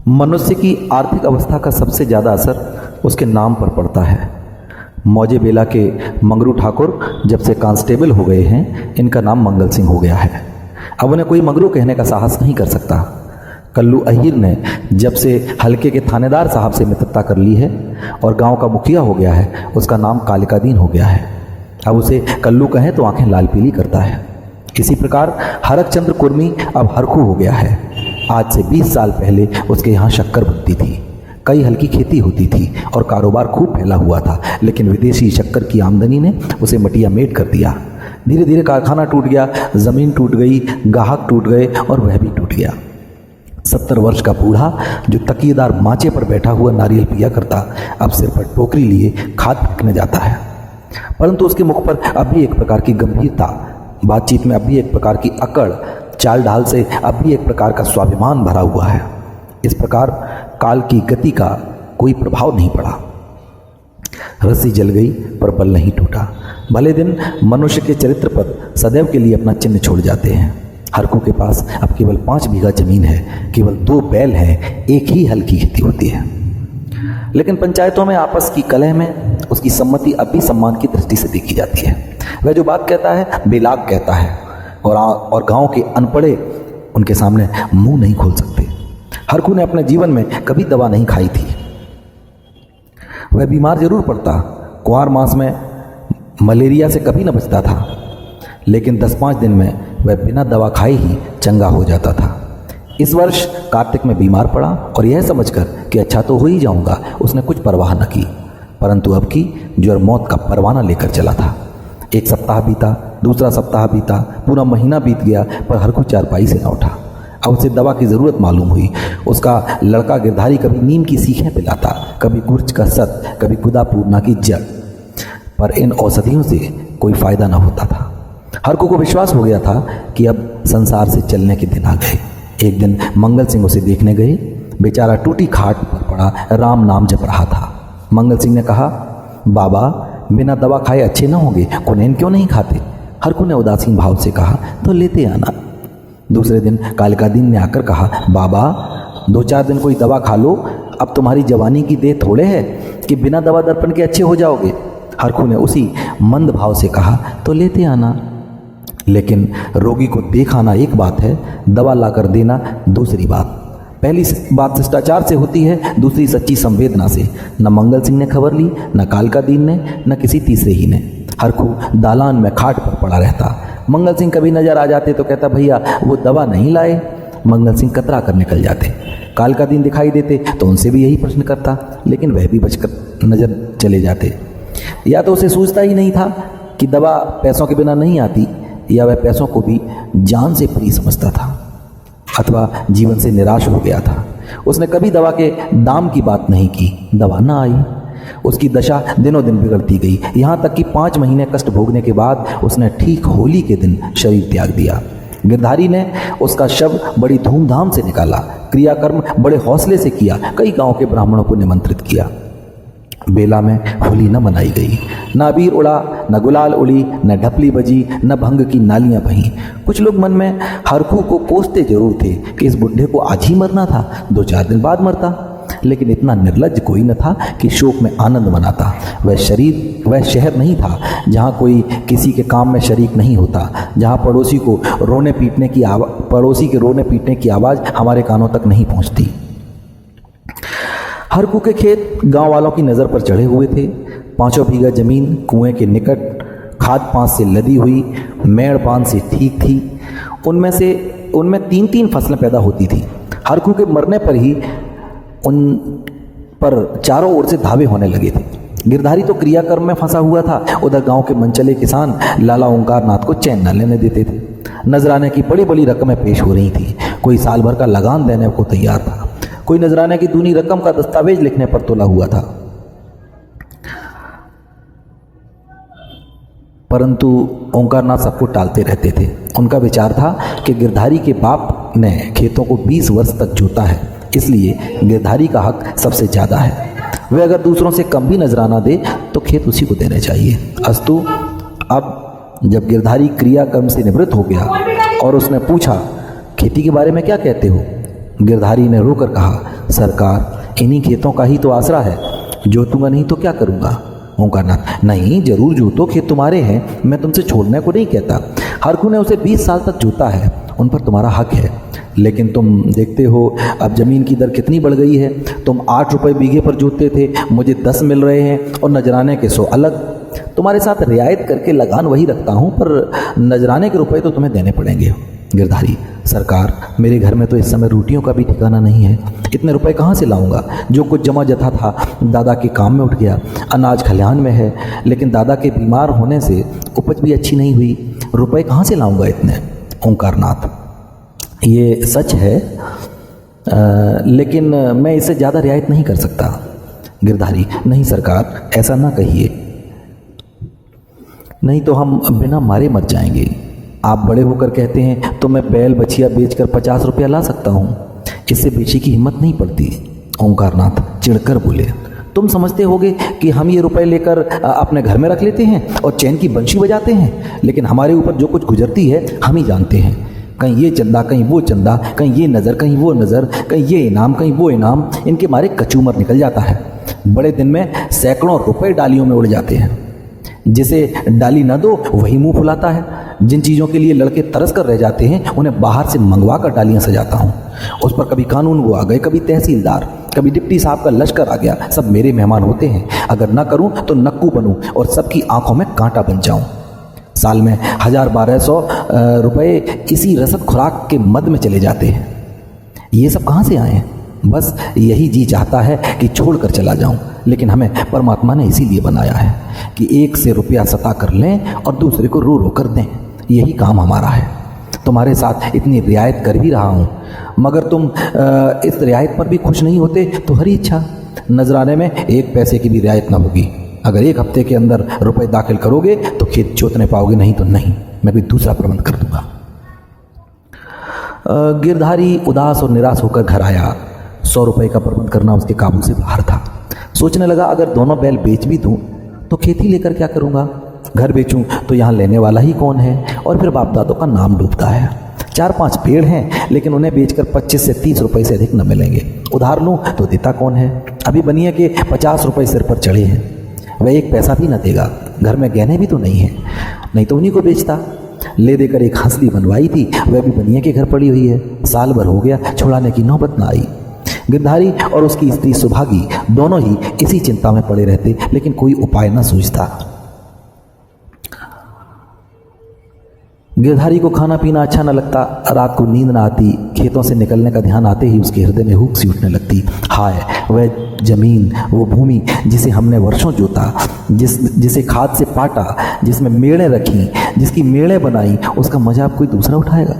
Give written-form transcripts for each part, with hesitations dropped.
मनुष्य की आर्थिक अवस्था का सबसे ज़्यादा असर उसके नाम पर पड़ता है। मौजे बेला के मंगरू ठाकुर जब से कांस्टेबल हो गए हैं, इनका नाम मंगल सिंह हो गया है। अब उन्हें कोई मंगरू कहने का साहस नहीं कर सकता। कल्लू अहीर ने जब से हल्के के थानेदार साहब से मित्रता कर ली है और गांव का मुखिया हो गया है, उसका नाम कालिकादीन हो गया है। अब उसे कल्लू कहें तो आंखें लाल पीली करता है। इसी प्रकार हरकचंद्र कुर्मी अब हरखू हो गया है। आज से 20 साल पहले उसके यहाँ शक्कर बनती थी, कई हल्की खेती होती थी और कारोबार खूब फैला हुआ था, लेकिन विदेशी शक्कर की आमदनी ने उसे मटिया मेट कर दिया। धीरे धीरे कारखाना टूट गया, जमीन टूट गई, ग्राहक टूट गए और वह भी टूट गया। 70 वर्ष का बूढ़ा जो तकिएदार माचे पर बैठा हुआ नारियल पिया करता, अब सिर पर टोकरी लिए खाद फेंकने जाता है। परंतु उसके मुख पर अब भी एक प्रकार की गंभीरता, बातचीत में अब भी एक प्रकार की अकड़, चाल ढाल से अब भी एक प्रकार का स्वाभिमान भरा हुआ है। इस प्रकार काल की गति का कोई प्रभाव नहीं पड़ा। रस्सी जल गई पर बल नहीं टूटा। भले दिन मनुष्य के चरित्र पर सदैव के लिए अपना चिन्ह छोड़ जाते हैं। हरकू के पास अब केवल 5 बीघा जमीन है, केवल 2 बैल हैं, एक ही हल की खेती होती है। लेकिन पंचायतों में आपस की कलह में उसकी सम्मति अब भी सम्मान की दृष्टि से देखी जाती है। वह जो बात कहता है बेलाग कहता है और गांव के अनपढ़े उनके सामने मुंह नहीं खोल सकते। हरकू ने अपने जीवन में कभी दवा नहीं खाई थी। वह बीमार जरूर पड़ता, कुंवार मास में मलेरिया से कभी न बचता था, लेकिन 10-5 दिन में वह बिना दवा खाए ही चंगा हो जाता था। इस वर्ष कार्तिक में बीमार पड़ा और यह समझकर कि अच्छा तो हो ही जाऊंगा, उसने कुछ परवाह न की। परंतु अब की ज्वर मौत का परवाना लेकर चला था। एक सप्ताह बीता, दूसरा सप्ताह बीता, पूरा महीना बीत गया, पर हरकू चारपाई से न उठा। अब उसे दवा की ज़रूरत मालूम हुई। उसका लड़का गिरधारी कभी नीम की सीखें पिलाता, कभी गुर्ज का सत, कभी खुदा पूर्णा की जड़, पर इन औषधियों से कोई फायदा न होता था। हरकू को विश्वास हो गया था कि अब संसार से चलने के दिन आ गए। एक दिन मंगल सिंह उसे देखने गए। बेचारा टूटी खाट पर पड़ा राम नाम जप रहा था। मंगल सिंह ने कहा, बाबा बिना दवा खाए अच्छे न होंगे, कुनैन क्यों नहीं खाते? हरकू ने उदासीन भाव से कहा, तो लेते आना। दूसरे दिन कालिकादीन ने आकर कहा, बाबा 2-4 दिन कोई दवा खा लो, अब तुम्हारी जवानी की देह थोड़े है कि बिना दवा दर्पण के अच्छे हो जाओगे। हरकू ने उसी मंद भाव से कहा, तो लेते आना। लेकिन रोगी को देख आना एक बात है, दवा लाकर देना दूसरी बात। पहली बात शिष्टाचार से होती है, दूसरी सच्ची संवेदना से। न मंगल सिंह ने खबर ली, न कालिकादीन ने, न किसी तीसरे ही ने। हरकू दालान में खाट पर पड़ा रहता। मंगल सिंह कभी नजर आ जाते तो कहता, भैया वो दवा नहीं लाए। मंगल सिंह कतरा कर निकल जाते। कालिकादीन दिखाई देते तो उनसे भी यही प्रश्न करता, लेकिन वह भी बचकर नजर चले जाते। या तो उसे सूझता ही नहीं था कि दवा पैसों के बिना नहीं आती, या वह पैसों को भी जान से प्रिय समझता था, अथवा जीवन से निराश हो गया था। उसने कभी दवा के दाम की बात नहीं की। दवा ना आई, उसकी दशा दिनों दिन बिगड़ती गई, यहाँ तक कि 5 महीने कष्ट भोगने के बाद उसने ठीक होली के दिन शरीर त्याग दिया। गिरधारी ने उसका शव बड़ी धूमधाम से निकाला, क्रियाकर्म बड़े हौसले से किया, कई गांव के ब्राह्मणों को निमंत्रित किया। बेला में होली न मनाई गई, न अबीर उड़ा, न गुलाल उड़ी, न ढपली बजी, न भंग की नालियां बहीं। कुछ लोग मन में हरकू को कोसते जरूर थे कि इस बुढ़े को आज ही मरना था, 2-4 दिन बाद मरता, लेकिन इतना निर्लज्ज कोई न था कि शोक में आनंद मनाता। वह शहर नहीं था जहाँ कोई किसी के काम में शरीक नहीं होता, जहाँ पड़ोसी के रोने पीटने की आवाज़ हमारे कानों तक नहीं पहुँचती। हरकू के खेत गांव वालों की नज़र पर चढ़े हुए थे। 5 बीघा जमीन कुएं के निकट, खाद पांच से लदी हुई, मेड़ बांध से ठीक थी। उनमें 3-3 फसलें पैदा होती थी। हरकू के मरने पर ही उन पर चारों ओर से धावे होने लगे थे। गिरधारी तो क्रियाकर्म में फंसा हुआ था, उधर गांव के मनचले किसान लाला ओंकार नाथ को चैन न लेने देते थे। नजराने की बड़ी बड़ी रकमें पेश हो रही थी। कोई साल भर का लगान देने को तैयार था, कोई नजराने की दूनी रकम का दस्तावेज लिखने पर तोला हुआ था। परंतु ओंकारनाथ सबको टालते रहते थे। उनका विचार था कि गिरधारी के बाप ने खेतों को 20 वर्ष तक जोता है, इसलिए गिरधारी का हक सबसे ज़्यादा है। वह अगर दूसरों से कम भी नजराना दे तो खेत उसी को देने चाहिए। अस्तु, अब जब गिरधारी क्रियाकर्म से निवृत्त हो गया और उसने पूछा, खेती के बारे में क्या कहते हो? गिरधारी ने रोकर कहा, सरकार, इन्हीं खेतों का ही तो आसरा है, जोतूंगा नहीं तो क्या करूंगा। ओंकारनाथ, नहीं, जरूर जोतो, खेत तुम्हारे हैं, मैं तुमसे छोड़ने को नहीं कहता। हरखू ने उसे 20 साल तक जोता है, उन पर तुम्हारा हक है, लेकिन तुम देखते हो अब ज़मीन की दर कितनी बढ़ गई है। तुम 8 रुपये बीघे पर जोतते थे, मुझे 10 मिल रहे हैं, और नजराने के 100 अलग। तुम्हारे साथ रियायत करके लगान वही रखता हूँ, पर नजराने के रुपए तो तुम्हें देने पड़ेंगे। गिरधारी, सरकार, मेरे घर में तो इस समय रोटियों का भी ठिकाना नहीं है, इतने रुपए कहाँ से लाऊंगा। जो कुछ जमा जथा था दादा के काम में उठ गया, अनाज खलिहान में है, लेकिन दादा के बीमार होने से उपज भी अच्छी नहीं हुई, रुपए कहाँ से लाऊंगा इतने। ओंकारनाथ, ये सच है, लेकिन मैं इससे ज़्यादा रियायत नहीं कर सकता। गिरधारी, नहीं सरकार, ऐसा ना कहिए, नहीं तो हम बिना मारे मर जाएंगे। आप बड़े होकर कहते हैं तो मैं बैल बछिया बेचकर 50 रुपया ला सकता हूँ, इससे बेची की हिम्मत नहीं पड़ती। ओंकारनाथ चिढ़कर बोले, तुम समझते होगे कि हम ये रुपए लेकर अपने घर में रख लेते हैं और चैन की बंशी बजाते हैं, लेकिन हमारे ऊपर जो कुछ गुजरती है हम ही जानते हैं। कहीं ये चंदा, कहीं वो चंदा, कहीं ये नज़र, कहीं वो नज़र, कहीं ये इनाम, कहीं वो इनाम, इनके मारे कचूमर निकल जाता है। बड़े दिन में सैकड़ों रुपए डालियों में उड़ जाते हैं। जिसे डाली न दो वही मुंह फुलाता है। जिन चीज़ों के लिए लड़के तरस कर रह जाते हैं उन्हें बाहर से मंगवा कर डालियाँ सजाता हूँ। उस पर कभी कानून वो आ गए, कभी तहसीलदार, कभी डिप्टी साहब का लश्कर आ गया, सब मेरे मेहमान होते हैं। अगर ना करूँ तो नक्कू बनूँ और सबकी आंखों में कांटा बन जाऊँ। साल में 1000-1200 रुपये इसी रसद खुराक के मद में चले जाते हैं। ये सब कहाँ से आए हैं? बस यही जी चाहता है कि छोड़ कर चला जाऊं, लेकिन हमें परमात्मा ने इसीलिए बनाया है कि एक से रुपया सता कर लें और दूसरे को रो रो कर दें। यही काम हमारा है। तुम्हारे साथ इतनी रियायत कर भी रहा हूं, मगर तुम इस रियायत पर भी खुश नहीं होते तो हरी इच्छा, नजराने में 1 पैसे की भी रियायत ना होगी। अगर 1 हफ्ते के अंदर रुपए दाखिल करोगे तो खेत जोतने पाओगे, नहीं तो नहीं, मैं भी दूसरा प्रबंध कर दूंगा। गिरधारी उदास और निराश होकर घर आया। 100 रुपये का प्रबंध करना उसके काबू से बाहर था। सोचने लगा, अगर दोनों बैल बेच भी दूं तो खेती लेकर क्या करूंगा। घर बेचूं तो यहाँ लेने वाला ही कौन है, और फिर बाप दादों का नाम डूबता है। 4-5 पेड़ हैं, लेकिन उन्हें बेचकर 25 से 30 रुपये से अधिक न मिलेंगे। उधार लूं तो देता कौन है। अभी बनिए के 50 रुपये सिर पर चढ़े हैं, वह 1 पैसा भी न देगा। घर में गहने भी तो नहीं है, नहीं तो उन्हीं को बेचता। ले देकर एक हंसली बनवाई थी, वह भी बनिए के घर पड़ी हुई है। साल भर हो गया, छुड़ाने की नौबत ना आई। गिरधारी और उसकी स्त्री सुभागी दोनों ही इसी चिंता में पड़े रहते, लेकिन कोई उपाय न सूझता। गिरधारी को खाना पीना अच्छा न लगता, रात को नींद न आती। खेतों से निकलने का ध्यान आते ही उसके हृदय में हुक सी उठने लगती। हाय, वह जमीन, वो भूमि जिसे हमने वर्षों जोता, जिसे खाद से पाटा, जिसमें मेड़ें रखी, जिसकी मेड़ें बनाई, उसका मजा अब कोई दूसरा उठाएगा।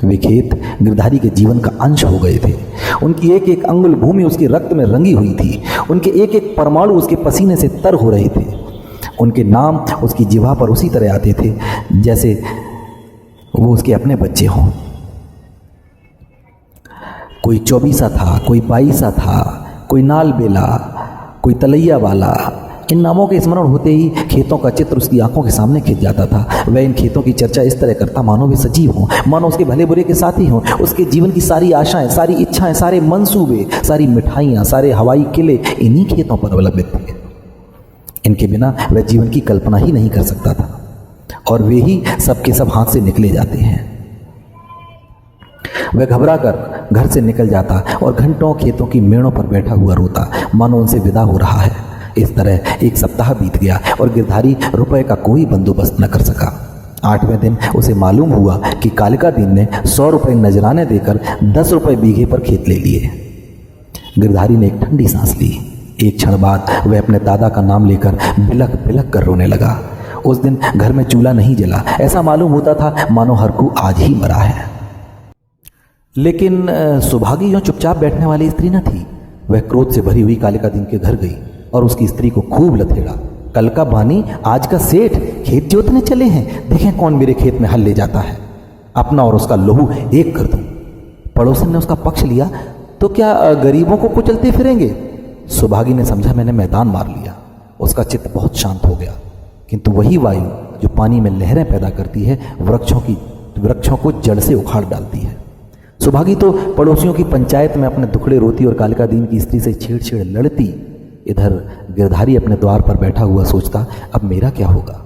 वे खेत गिरधारी के जीवन का अंश हो गए थे। उनकी एक एक अंगुल भूमि उसके रक्त में रंगी हुई थी। उनके एक एक परमाणु उसके पसीने से तर हो रहे थे। उनके नाम उसकी जिह्वा पर उसी तरह आते थे जैसे वो उसके अपने बच्चे हों। कोई 24 था, कोई 22 था, कोई नाल बेला, कोई तलैया वाला। इन नामों के स्मरण होते ही खेतों का चित्र उसकी आंखों के सामने खिंच जाता था। वह इन खेतों की चर्चा इस तरह करता मानो वे सजीव हों, मानो उसके भले बुरे के साथी हों। उसके जीवन की सारी आशाएं, सारी इच्छाएं, सारे मंसूबे, सारी मिठाइयां, सारे हवाई किले इन्हीं खेतों पर अवलंबित थे। इनके बिना वह जीवन की कल्पना ही नहीं कर सकता था, और वे ही सबके सब हाथ से निकले जाते हैं। वह घबरा कर घर से निकल जाता और घंटों खेतों की मेड़ों पर बैठा हुआ रोता, मानो उनसे विदा हो रहा है। इस तरह 1 सप्ताह बीत गया और गिरधारी रुपए का कोई बंदोबस्त न कर सका। 8वें दिन उसे मालूम हुआ कि कालिका दीन ने 100 रुपये नजराने देकर 10 रुपये बीघे पर खेत ले लिए। गिरधारी ने एक ठंडी सांस ली। एक क्षण बाद वह अपने दादा का नाम लेकर बिलख बिलख कर रोने लगा। उस दिन घर में चूल्हा नहीं जला। ऐसा मालूम होता था मानो हरकू आज ही मरा है। लेकिन सुभागी यूं चुपचाप बैठने वाली स्त्री न थी। वह क्रोध से भरी हुई कालिका दीन के घर गई और उसकी स्त्री को खूब लथेड़ा। कल का बानी आज का सेठ खेत जोतने चले हैं, देखें कौन मेरे खेत में हल ले जाता है। अपना और उसका लहू एक कर दूं। पड़ोसन ने उसका पक्ष लिया तो क्या गरीबों को कुचलते फिरेंगे। सुभागी ने समझा मैंने मैदान मार लिया। उसका चित्त बहुत शांत हो गया, किंतु वही वायु जो पानी में लहरें पैदा करती है वृक्षों को जड़ से उखाड़ डालती है। सुभागी तो पड़ोसियों की पंचायत में अपने दुखड़े रोती और कालिका दीन की स्त्री से छेड़ लड़ती। इधर गिरधारी अपने द्वार पर बैठा हुआ सोचता, अब मेरा क्या होगा,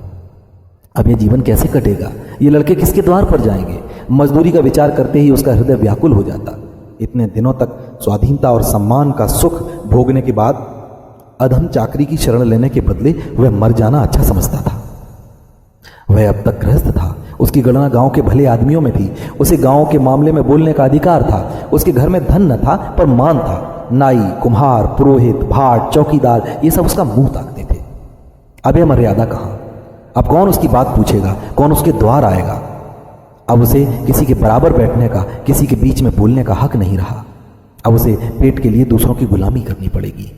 अब ये जीवन कैसे कटेगा, ये लड़के किसके द्वार पर जाएंगे। मजदूरी का विचार करते ही उसका हृदय व्याकुल हो जाता। इतने दिनों तक स्वाधीनता और सम्मान का सुख भोगने के बाद अधम चाकरी की शरण लेने के बदले वह मर जाना अच्छा समझता था। वह अब तक गृहस्थ था, उसकी गणना गांव के भले आदमियों में थी, उसे गांव के मामले में बोलने का अधिकार था। उसके घर में धन न था पर मान था। नाई, कुम्हार, पुरोहित, भाट, चौकीदार, ये सब उसका मुंह ताकते थे। अब यह मर्यादा कहाँ, अब कौन उसकी बात पूछेगा, कौन उसके द्वार आएगा। अब उसे किसी के बराबर बैठने का, किसी के बीच में बोलने का हक नहीं रहा। अब उसे पेट के लिए दूसरों की गुलामी करनी पड़ेगी।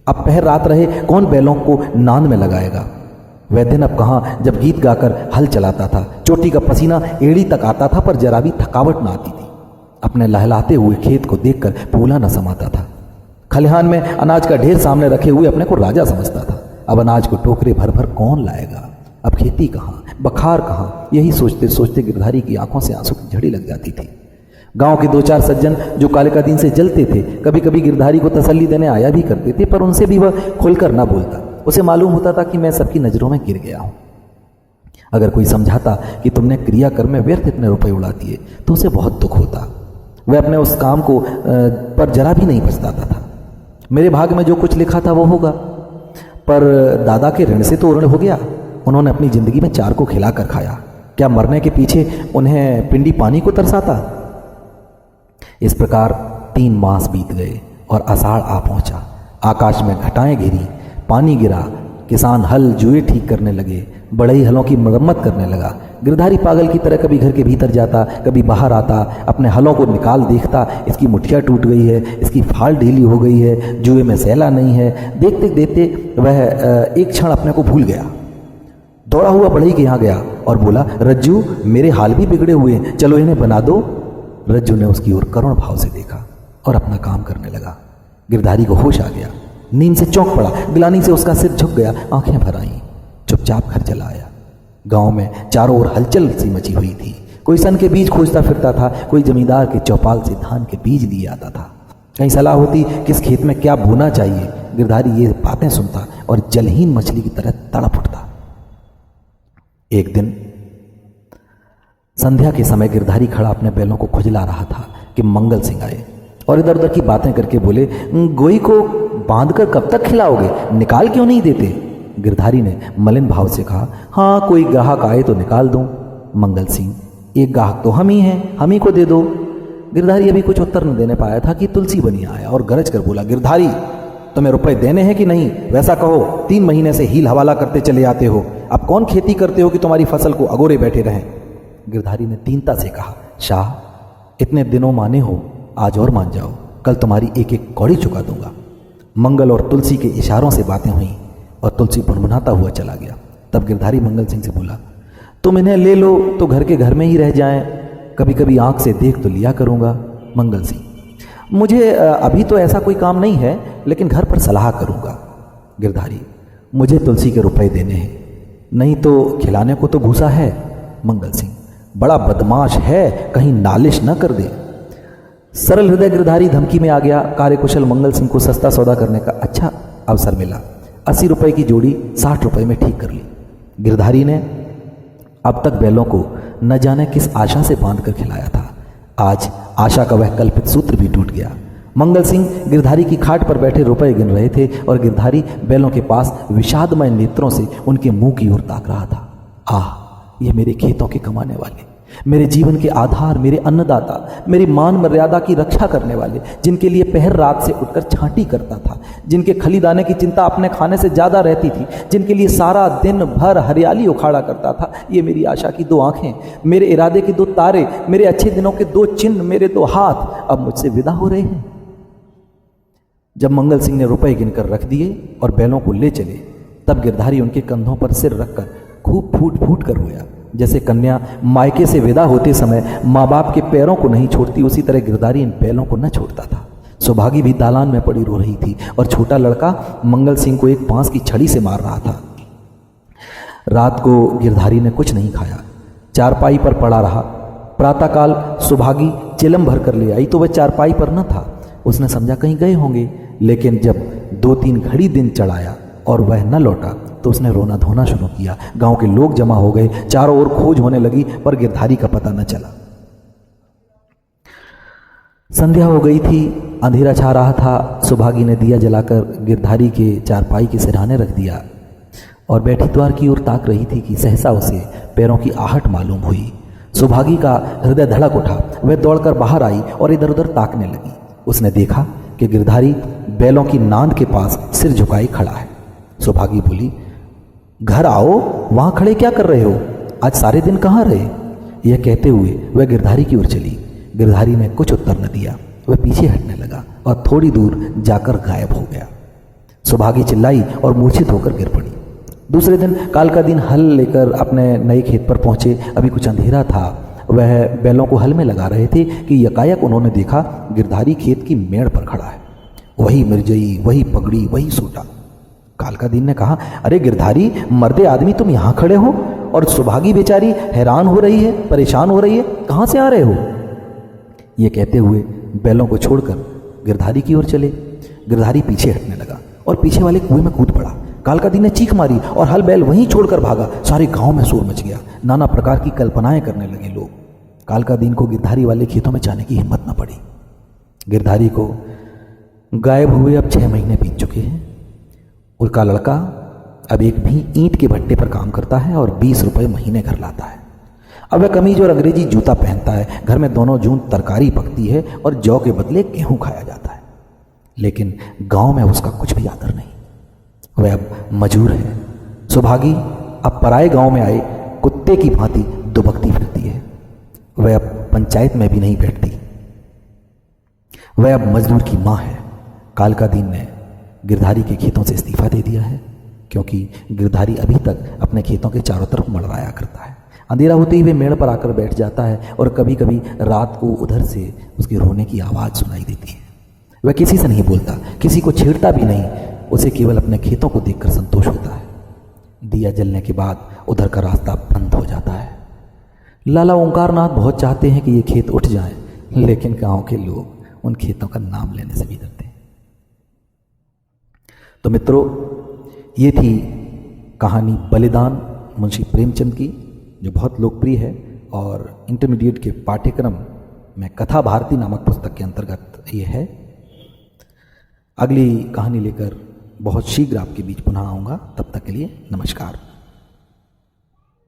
अब पहर रात रहे कौन बैलों को नांद में लगाएगा। वह दिन अब कहाँ जब गीत गाकर हल चलाता था, चोटी का पसीना एड़ी तक आता था पर जरा भी थकावट ना आती थी। अपने लहलाते हुए खेत को देखकर फूला न समाता था। खलिहान में अनाज का ढेर सामने रखे हुए अपने को राजा समझता था। अब अनाज को टोकरे भर भर कौन लाएगा, अब खेती कहाँ, बखार कहाँ, यही सोचते सोचते गिरधारी की आंखों से आंसू की झड़ी लग जाती थी। गांव के दो चार सज्जन जो कालिका दीन से जलते थे, कभी कभी गिरधारी को तसल्ली देने आया भी करते थे, पर उनसे भी वह खुलकर ना बोलता। उसे मालूम होता था कि मैं सबकी नजरों में गिर गया हूं। अगर कोई समझाता कि तुमने क्रियाकर्म में व्यर्थ इतने रुपए उड़ा दिए तो उसे बहुत दुख होता। वह अपने उस काम को पर जरा भी नहीं पछताता था। मेरे भाग में जो कुछ लिखा था वो होगा, पर दादा के ऋण से तो ऋण हो गया। उन्होंने अपनी जिंदगी में चार को खिलाकर खाया, क्या मरने के पीछे उन्हें पिंडी पानी को तरसाता। इस प्रकार 3 मास बीत गए और आषाढ़ आ पहुंचा। आकाश में घटाएं घिरी, पानी गिरा, किसान हल जुए ठीक करने लगे, बढ़ई हलों की मरम्मत करने लगा। गिरधारी पागल की तरह कभी घर के भीतर जाता, कभी बाहर आता, अपने हलों को निकाल देखता, इसकी मुठिया टूट गई है, इसकी फाल ढीली हो गई है, जुए में सैला नहीं है। देखते देखते वह एक क्षण अपने को भूल गया। दौड़ा हुआ बढ़ई के यहाँ गया और बोला, रज्जू मेरे हाल भी बिगड़े हुए हैं, चलो इन्हें बना दो। रज्जू ने उसकी ओर करुण भाव से देखा और अपना काम करने लगा। गिरधारी को होश आ गया, नींद से चौंक पड़ा, गिलानी से उसका सिर झुक गया, आंखें भर आईं। चुपचाप घर चला आया। गांव में चारों ओर हलचल सी मची हुई थी। कोई सन के बीज खोजता फिरता था, कोई जमींदार के चौपाल से धान के बीज लिए आता था। कहीं सलाह होती किस खेत में क्या बोना चाहिए। गिरधारी ये बातें सुनता और जलहीन मछली की तरह तड़प उठता। एक दिन संध्या के समय गिरधारी खड़ा अपने बैलों को खुजला रहा था कि मंगल सिंह आए और इधर उधर की बातें करके बोले, गोई को बांधकर कब तक खिलाओगे, निकाल क्यों नहीं देते। गिरधारी ने मलिन भाव से कहा, हाँ कोई ग्राहक आए तो निकाल दूं। मंगल सिंह, एक ग्राहक तो हम ही हैं, हम ही को दे दो। गिरधारी अभी कुछ उत्तर न देने पाया था कि तुलसी बनिया आया और गरज कर बोला, गिरधारी तुम्हें रुपए देने हैं कि नहीं, वैसा कहो। 3 महीने से हील हवाला करते चले आते हो, अब कौन खेती करते हो कि तुम्हारी फसल को अगोरे बैठे रहें। गिरधारी ने दीनता से कहा, शाह इतने दिनों माने हो, आज और मान जाओ, कल तुम्हारी एक एक कौड़ी चुका दूंगा। मंगल और तुलसी के इशारों से बातें हुई और तुलसी भुनभुनाता हुआ चला गया। तब गिरधारी मंगल सिंह से बोला, तुम इन्हें ले लो तो घर के घर में ही रह जाएं, कभी कभी आंख से देख तो लिया करूंगा। मंगल सिंह, मुझे अभी तो ऐसा कोई काम नहीं है, लेकिन घर पर सलाह करूंगा। गिरधारी, मुझे तुलसी के रुपए देने हैं, नहीं तो खिलाने को तो भूसा है। मंगल सिंह, बड़ा बदमाश है, कहीं नालिश न कर दे। सरल हृदय गिरधारी धमकी में आ गया। कार्यकुशल मंगल सिंह को सस्ता सौदा करने का अच्छा अवसर मिला। 80 रुपए की जोड़ी 60 रुपए में ठीक कर ली। गिरधारी ने अब तक बैलों को न जाने किस आशा से बांध कर खिलाया था। आज आशा का वह कल्पित सूत्र भी टूट गया। मंगल सिंह गिरधारी की खाट पर बैठे रुपए गिन रहे थे और गिरधारी बैलों के पास विषादमय नेत्रों से उनके मुंह की ओर ताक रहा था। आह, ये मेरे खेतों के कमाने वाले, मेरे जीवन के आधार, मेरे अन्नदाता, मेरी मान मर्यादा की रक्षा करने वाले, जिनके लिए पहर रात से उठकर छांटी करता था, जिनके खलीदाने की चिंता अपने खाने से ज्यादा रहती थी, जिनके लिए सारा दिन भर हरियाली उखाड़ा करता था, ये मेरी आशा की 2 आंखें, मेरे इरादे के 2 तारे, मेरे अच्छे दिनों के 2 चिन्ह, मेरे 2 हाथ अब मुझसे विदा हो रहे हैं। जब मंगल सिंह ने रुपए गिनकर रख दिए और बैलों को ले चले, तब गिरधारी उनके कंधों पर सिर रखकर खूब फूट फूट कर रोया। जैसे कन्या मायके से विदा होते समय माँ बाप के पैरों को नहीं छोड़ती, उसी तरह गिरधारी इन बैलों को न छोड़ता था। सुभागी भी दालान में पड़ी रो रही थी और छोटा लड़का मंगल सिंह को एक बांस की छड़ी से मार रहा था। रात को गिरधारी ने कुछ नहीं खाया, चारपाई पर पड़ा रहा। प्रातःकाल सुभागी चिलम भर कर ले आई तो वह चारपाई पर न था। उसने समझा कहीं गए होंगे, लेकिन जब 2-3 घड़ी दिन चढ़ाया और वह न लौटा तो उसने रोना धोना शुरू किया। गांव के लोग जमा हो गए, चारों ओर खोज होने लगी पर गिरधारी का पता न चला। संध्या हो गई थी, अंधेरा छा रहा था। सुभागी ने दिया जलाकर गिरधारी के चारपाई के सिरहाने रख दिया और बैठी द्वार की ओर ताक रही थी कि सहसा उसे पैरों की आहट मालूम हुई। सुभागी का हृदय धड़क उठा। वह दौड़कर बाहर आई और इधर उधर ताकने लगी। उसने देखा कि गिरधारी बैलों की नांद के पास सिर झुकाए खड़ा है। सुभागी बोली, घर आओ, वहां खड़े क्या कर रहे हो? आज सारे दिन कहाँ रहे? यह कहते हुए वह गिरधारी की ओर चली। गिरधारी ने कुछ उत्तर न दिया। वह पीछे हटने लगा और थोड़ी दूर जाकर गायब हो गया। सुभागी चिल्लाई और मूर्छित होकर गिर पड़ी। दूसरे दिन काल का दिन हल लेकर अपने नए खेत पर पहुंचे। अभी कुछ अंधेरा था। वह बैलों को हल में लगा रहे थे कि यकायक उन्होंने देखा गिरधारी खेत की मेड़ पर खड़ा है। वही मिर्जई, वही पगड़ी, वही सूटा। काल का दिन ने कहा, अरे गिरधारी, मर्दे आदमी तुम यहाँ खड़े हो? और सुभागी बेचारी हैरान हो रही है, परेशान हो रही है, कहाँ से आ रहे हो? ये कहते हुए बैलों को छोड़कर गिरधारी की ओर चले। गिरधारी पीछे हटने लगा और पीछे वाले कुएं में कूद पड़ा। कालका दिन ने चीख मारी और हल बैल वहीं छोड़कर भागा। सारे गांव में शोर मच गया। नाना प्रकार की कल्पनाएं करने लगे लोग। कालका दिन को गिरधारी वाले खेतों में जाने की हिम्मत न पड़ी। गिरधारी को गायब हुए अब 6 महीने बीत चुके हैं। उसका लड़का अब एक भी ईंट के भट्टे पर काम करता है और 20 रुपये महीने घर लाता है। अब वह कमीज और अंग्रेजी जूता पहनता है। घर में दोनों जून तरकारी पकती है और जौ के बदले गेहूं खाया जाता है। लेकिन गांव में उसका कुछ भी आदर नहीं। वह अब मजूर है। सुभागी अब पराए गांव में आए कुत्ते की भांति दुबकती फिरती है। वह अब पंचायत में भी नहीं बैठती। वह अब मजदूर की माँ है। काल का दिन ने गिरधारी के खेतों से इस्तीफा दे दिया है, क्योंकि गिरधारी अभी तक अपने खेतों के चारों तरफ मंडराया करता है। अंधेरा होते ही वे मेड़ पर आकर बैठ जाता है और कभी कभी रात को उधर से उसके रोने की आवाज़ सुनाई देती है। वह किसी से नहीं बोलता, किसी को छेड़ता भी नहीं। उसे केवल अपने खेतों को देखकर संतोष होता है। दिया जलने के बाद उधर का रास्ता बंद हो जाता है। लाला ओंकारनाथ बहुत चाहते हैं कि ये खेत उठ जाएं, लेकिन गांव के लोग उन खेतों का नाम लेने से भी डरते हैं। तो मित्रों, ये थी कहानी बलिदान मुंशी प्रेमचंद की, जो बहुत लोकप्रिय है और इंटरमीडिएट के पाठ्यक्रम में कथा भारती नामक पुस्तक के अंतर्गत ये है। अगली कहानी लेकर बहुत शीघ्र आपके बीच पुनः आऊँगा। तब तक के लिए नमस्कार।